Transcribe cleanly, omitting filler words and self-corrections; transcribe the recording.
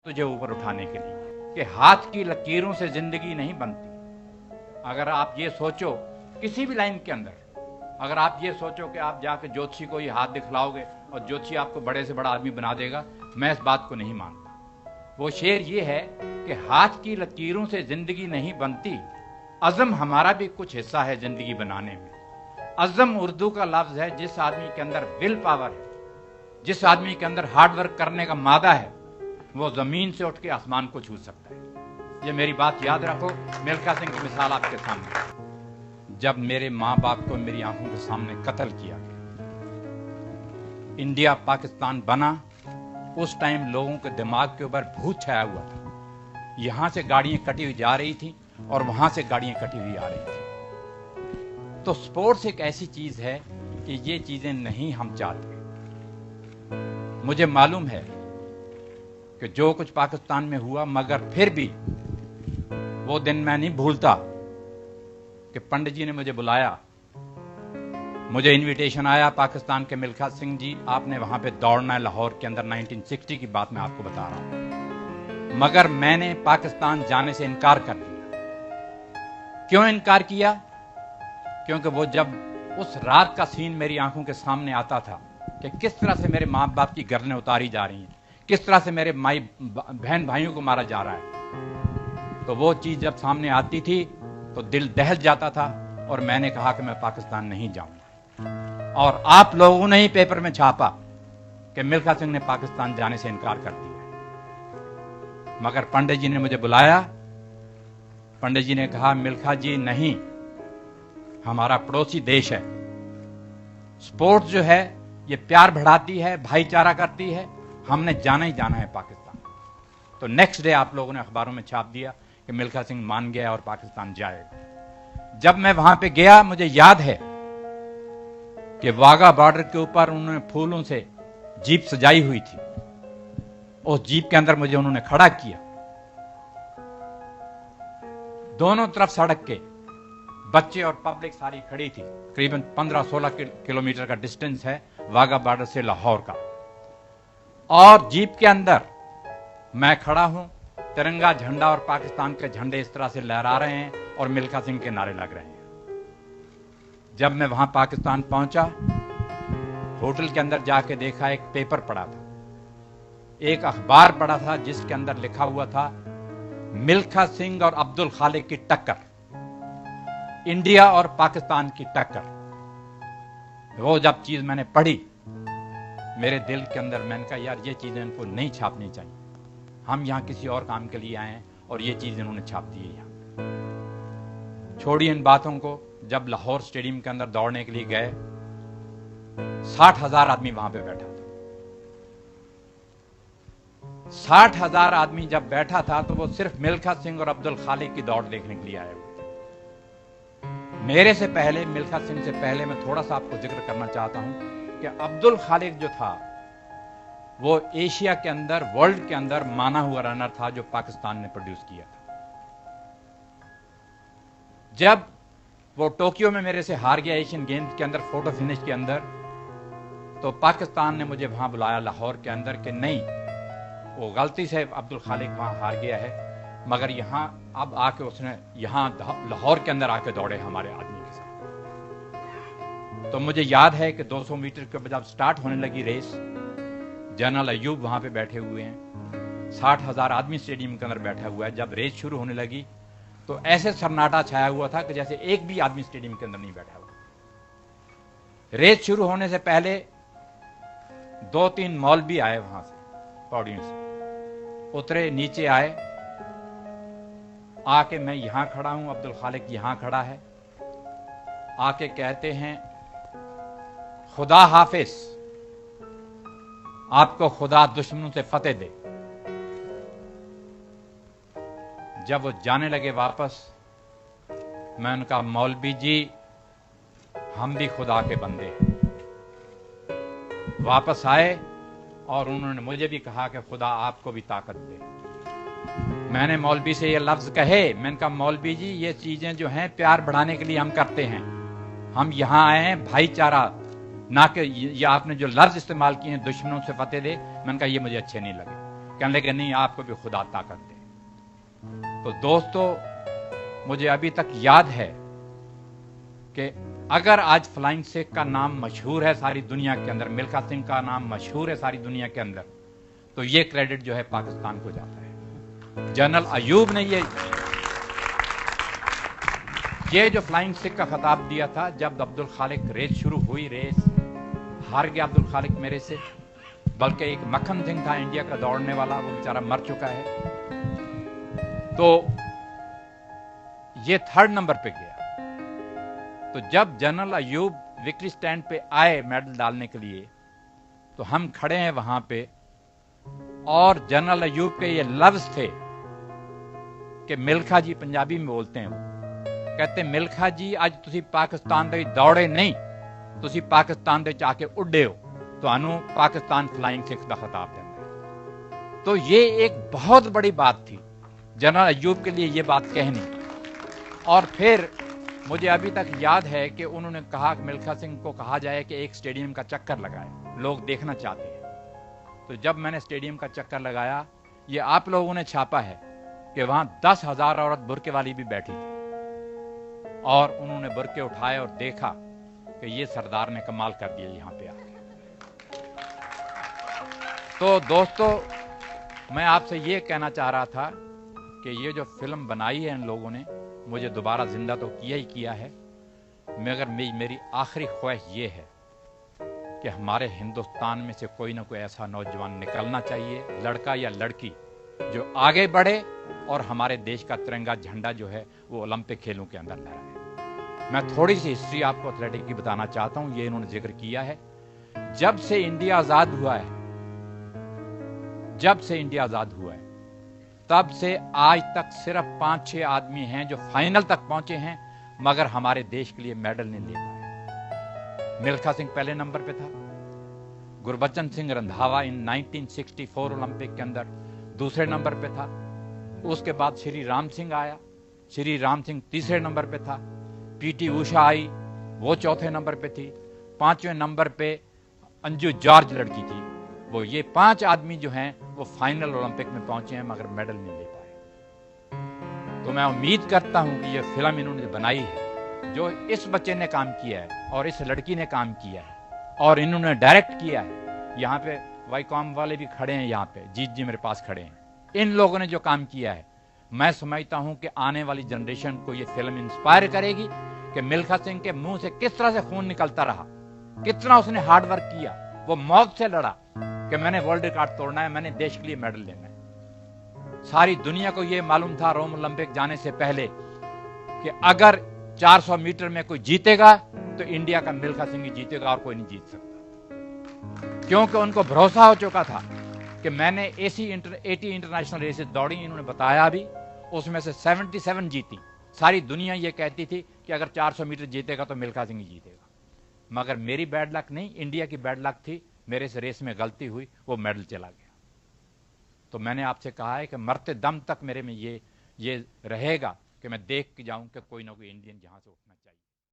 तुझे ऊपर उठाने के लिए कि हाथ की लकीरों से जिंदगी नहीं बनती। अगर आप ये सोचो किसी भी लाइन के अंदर, अगर आप ये सोचो कि आप जाके ज्योतिषी को ये हाथ दिखलाओगे और ज्योतिषी आपको बड़े से बड़ा आदमी बना देगा, मैं इस बात को नहीं मानता। वो शेर ये है कि हाथ की लकीरों से जिंदगी नहीं बनती, अज़म हमारा भी कुछ हिस्सा है जिंदगी बनाने में। अज़म उर्दू का लफ्ज है जिस आदमी के अंदर विल पावर है, जिस आदमी के अंदर हार्ड वर्क करने का मादा है, वो जमीन से उठ के आसमान को छू सकता है। ये मेरी बात याद रखो। मिल्खा सिंह की मिसाल आपके सामने। जब मेरे माँ बाप को मेरी आंखों के सामने कत्ल किया गया, इंडिया पाकिस्तान बना, उस टाइम लोगों के दिमाग के ऊपर भूत छाया हुआ था। यहां से गाड़ियां कटी हुई जा रही थी और वहां से गाड़ियां कटी हुई आ रही थी। तो स्पोर्ट्स एक ऐसी चीज है कि ये चीजें नहीं हम चाहते। मुझे मालूम है कि जो कुछ पाकिस्तान में हुआ, मगर फिर भी वो दिन मैं नहीं भूलता कि पंडित जी ने मुझे बुलाया, मुझे इनविटेशन आया पाकिस्तान के मिल्खा सिंह जी, आपने वहां पे दौड़ना है लाहौर के अंदर। 1960 की बात मैं आपको बता रहा हूं। मगर मैंने पाकिस्तान जाने से इनकार कर दिया। क्यों इनकार किया? क्योंकि वो जब उस रात का सीन मेरी आंखों के सामने आता था कि किस तरह से मेरे माँ बाप की गर्दनें उतारी जा रही हैं, किस तरह से मेरे माई बहन भाइयों को मारा जा रहा है, तो वो चीज जब सामने आती थी तो दिल दहल जाता था और मैंने कहा कि मैं पाकिस्तान नहीं जाऊंगा। और आप लोगों ने ही पेपर में छापा कि मिल्खा सिंह ने पाकिस्तान जाने से इनकार कर दिया। मगर पंडित जी ने मुझे बुलाया। पंडित जी ने कहा, मिल्खा जी नहीं, हमारा पड़ोसी देश है। स्पोर्ट्स जो है ये प्यार बढ़ाती है, भाईचारा करती है, हमने जाना ही जाना है पाकिस्तान। तो नेक्स्ट डे आप लोगों ने अखबारों में छाप दिया कि मिल्खा सिंह मान गया और पाकिस्तान जाएगा। जब मैं वहां पे गया, मुझे याद है कि वाघा बॉर्डर के ऊपर उन्होंने फूलों से जीप सजाई हुई थी। उस जीप के अंदर मुझे उन्होंने खड़ा किया। दोनों तरफ सड़क के बच्चे और पब्लिक सारी खड़ी थी। करीबन 15-16 किलोमीटर का डिस्टेंस है वाघा बॉर्डर से लाहौर का। और जीप के अंदर मैं खड़ा हूं, तिरंगा झंडा और पाकिस्तान के झंडे इस तरह से लहरा रहे हैं और मिल्खा सिंह के नारे लग रहे हैं। जब मैं वहां पाकिस्तान पहुंचा, होटल के अंदर जाके देखा, एक पेपर पड़ा था, एक अखबार पड़ा था जिसके अंदर लिखा हुआ था मिल्खा सिंह और अब्दुल खालिक की टक्कर, इंडिया और पाकिस्तान की टक्कर। वो जब चीज मैंने पढ़ी, मेरे दिल के अंदर मैंने कहा, यार ये चीजें इनको नहीं छापनी चाहिए। हम यहां किसी और काम के लिए आए हैं और ये चीज इन्होंने छाप दी है यहां। छोड़िए इन बातों को। जब लाहौर स्टेडियम के अंदर दौड़ने के लिए गए, 60,000 आदमी वहां पे बैठा था। 60,000 आदमी जब बैठा था तो वो सिर्फ मिल्खा सिंह और अब्दुल खालिक की दौड़ देखने के लिए आए हुए थे। मेरे से पहले, मिल्खा सिंह से पहले, मैं थोड़ा सा आपको जिक्र करना चाहता हूं कि अब्दुल खालिक जो था वो एशिया के अंदर, वर्ल्ड के अंदर माना हुआ रनर था जो पाकिस्तान ने प्रोड्यूस किया था। जब वो टोक्यो में मेरे से हार गया एशियन गेम्स के अंदर फोटो फिनिश के अंदर, तो पाकिस्तान ने मुझे वहां बुलाया लाहौर के अंदर कि नहीं, वो गलती से अब्दुल खालिक वहां हार गया है, मगर यहां अब आके उसने यहां लाहौर के अंदर आके दौड़े हमारे आदमी के साथ। तो मुझे याद है कि 200 मीटर के जब स्टार्ट होने लगी रेस, जनरल अयूब वहां पे बैठे हुए हैं, 60,000 आदमी स्टेडियम के अंदर बैठा हुआ है। जब रेस शुरू होने लगी तो ऐसे सन्नाटा छाया हुआ था कि जैसे एक भी आदमी स्टेडियम के अंदर नहीं बैठा हुआ। रेस शुरू होने से पहले 2-3 मौलवी आए वहां से, पौड़ियों से उतरे, नीचे आए, आके मैं यहां खड़ा हूं, अब्दुल खालिक यहां खड़ा है, आके कहते हैं, खुदा हाफिज, आपको खुदा दुश्मनों से फतेह दे। जब वो जाने लगे वापस, मैं उनका, मौलवी जी हम भी खुदा के बंदे हैं। वापस आए और उन्होंने मुझे भी कहा कि खुदा आपको भी ताकत दे। मैंने मौलवी से ये लफ्ज कहे, मैंने कहा, मौलवी जी ये चीजें जो हैं प्यार बढ़ाने के लिए हम करते हैं, हम यहां आए हैं भाईचारा, ना कि ये आपने जो लफ्ज इस्तेमाल किए हैं दुश्मनों से फतेह दे, मैंने कहा ये मुझे अच्छे नहीं लगे। कहने लगे नहीं, आपको भी खुदा ताकत दे। तो दोस्तों, मुझे अभी तक याद है कि अगर आज फ्लाइंग सिख का नाम मशहूर है सारी दुनिया के अंदर, मिल्खा सिंह का नाम मशहूर है सारी दुनिया के अंदर, तो ये क्रेडिट जो है पाकिस्तान को जाता है। जनरल अयूब ने ये जो फ्लाइंग सिख का खिताब दिया था, जब अब्दुल खालिक रेस शुरू हुई, रेस हार गया अब्दुल खालिक मेरे से, बल्कि एक मक्खन सिंह था इंडिया का दौड़ने वाला, वो बेचारा मर चुका है, तो ये 3rd नंबर पे गया। तो जब जनरल अयूब विक्ट्री स्टैंड पे आए मेडल डालने के लिए, तो हम खड़े हैं वहां पे, और जनरल अयूब के ये लफ्ज थे कि मिल्खा जी, पंजाबी में बोलते हैं वो, कहते मिल्खा जी आज तुसी पाकिस्तान दे दौड़े नहीं, तुसी पाकिस्तान दे आके उड्डे हो, तो पाकिस्तान फ्लाइंग सिख का खिताब देता है। तो ये एक बहुत बड़ी बात थी जनरल अयूब के लिए ये बात कहनी। और फिर मुझे अभी तक याद है कि उन्होंने कहा कि मिल्खा सिंह को कहा जाए कि एक स्टेडियम का चक्कर लगाए, लोग देखना चाहते हैं। तो जब मैंने स्टेडियम का चक्कर लगाया, ये आप लोगों ने छापा है कि वहां 10,000 औरत बुरके वाली भी बैठी थी, और उन्होंने बुरके उठाए और देखा कि ये सरदार ने कमाल कर दिया यहां पे आके। तो दोस्तों, मैं आपसे ये कहना चाह रहा था कि ये जो फिल्म बनाई है इन लोगों ने, मुझे दोबारा जिंदा तो किया ही किया है, मगर मेरी आखिरी ख्वाहिश ये है कि हमारे हिंदुस्तान में से कोई ना कोई ऐसा नौजवान निकलना चाहिए, लड़का या लड़की, जो आगे बढ़े और हमारे देश का तिरंगा झंडा जो है वो ओलंपिक खेलों के अंदर लहराए। मैं थोड़ी सी हिस्ट्री आपको एथलेटिक की बताना चाहता हूं, ये इन्होंने जिक्र किया है। जब से इंडिया आजाद हुआ है, तब से आज तक सिर्फ 5-6 आदमी हैं जो फाइनल तक पहुंचे हैं, मगर हमारे देश के लिए मेडल नहीं ले पाए। मिल्खा सिंह पहले नंबर पे था, गुरबचन सिंह रंधावा इन 1964 ओलंपिक के अंदर दूसरे नंबर पे था, उसके बाद श्री राम सिंह आया, श्री राम सिंह तीसरे नंबर पे था, पीटी उषा आई, वो चौथे नंबर पे थी, 5वें नंबर पे अंजू जॉर्ज लड़की थी। वो ये 5 आदमी जो हैं वो फाइनल ओलंपिक में पहुंचे हैं, मगर मेडल नहीं ले पाए। तो मैं उम्मीद करता हूं कि ये फिल्म इन्होंने बनाई है, जो इस बच्चे ने काम किया है और इस लड़की ने काम किया है और इन्होंने डायरेक्ट किया है। यहाँ पे वाईकॉम वाले भी खड़े हैं, यहाँ पे जीत जी मेरे पास खड़े हैं। इन लोगों ने जो काम किया है, मैं समझता हूं कि आने वाली जनरेशन को ये फिल्म इंस्पायर करेगी कि मिल्खा सिंह के मुंह से किस तरह से खून निकलता रहा, कितना उसने हार्ड वर्क किया, वो मौत से लड़ा कि मैंने वर्ल्ड रिकॉर्ड तोड़ना है, मैंने देश के लिए मेडल लेना है। सारी दुनिया को ये मालूम था रोम ओलंपिक जाने से पहले कि अगर 400 मीटर में कोई जीतेगा तो इंडिया का मिल्खा सिंह ही जीतेगा और कोई नहीं जीत सकता, क्योंकि उनको भरोसा हो चुका था कि मैंने 80 इंटरनेशनल रेसेस दौड़ी, इन्होंने बताया भी, उसमें से 77 जीती। सारी दुनिया ये कहती थी कि अगर 400 मीटर जीतेगा तो मिल्खा सिंह ही जीतेगा, मगर मेरी बैड लक नहीं, इंडिया की बैड लक थी, मेरे से रेस में गलती हुई, वो मेडल चला गया। तो मैंने आपसे कहा है कि मरते दम तक मेरे में ये रहेगा कि मैं देख के जाऊं कि कोई ना कोई इंडियन जहां से उठना